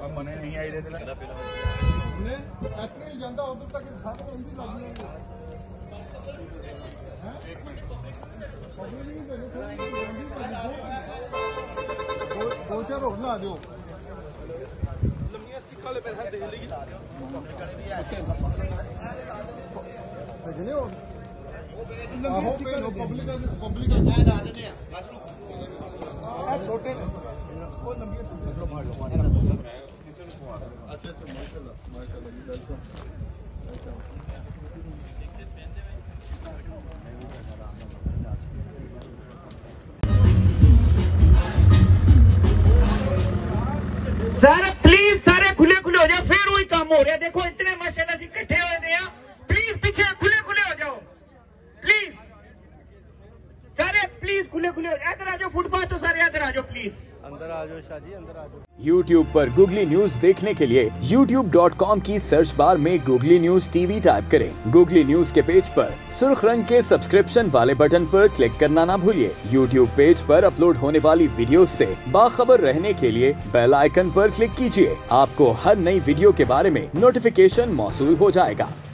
मने नहीं आई रहे थे ने अप्रैल ਜਾਂਦਾ ਉਦੋਂ ਤੱਕ ਖਾਤੇ ਇੰਦੀ ਲੱਗ ਜਾਣਗੇ ਦੋ ਚਾਰ ਹੋਰ ਲਾ ਦਿਓ ਲੰਮੀਆਂ ਸਟਿੱਕ ਵਾਲੇ ਪੈਸਾ ਦੇ ਲਈ ਭੇਜਨੇ ਹੋ ਆਹੋ ਪਬਲਿਕ ਸਾਈਡ ਆ ਜਨੇ ਆ ਆ ਛੋਟੇ ਉਹ ਲੰਮੀਆਂ ਚਲੋ ਫਾੜ ਲਓ अच्छा माशाल्लाह माशाल्लाह जी वेलकम सर प्लीज सारे खुले खुले हो जाओ फिर वही काम हो रहा है देखो इतने माशाल्लाह से इकट्ठे हुए हैं प्लीज पीछे खुले खुले हो जाओ प्लीज सारे प्लीज खुले खुले हो जाओ इधर आ जाओ फुटपाथ तो सारे इधर आ जाओ प्लीज अंदर आ जाओ शादी अंदर आ जाओ। YouTube पर गूगली न्यूज देखने के लिए youtube.com की सर्च बार में गूगली न्यूज टीवी टाइप करें। गूगली न्यूज के पेज पर सुर्ख रंग के सब्सक्रिप्शन वाले बटन पर क्लिक करना ना भूलिए। YouTube पेज पर अपलोड होने वाली वीडियोस से बाखबर रहने के लिए बेल आइकन पर क्लिक कीजिए। आपको हर नई वीडियो के बारे में नोटिफिकेशन मौसूल हो जाएगा।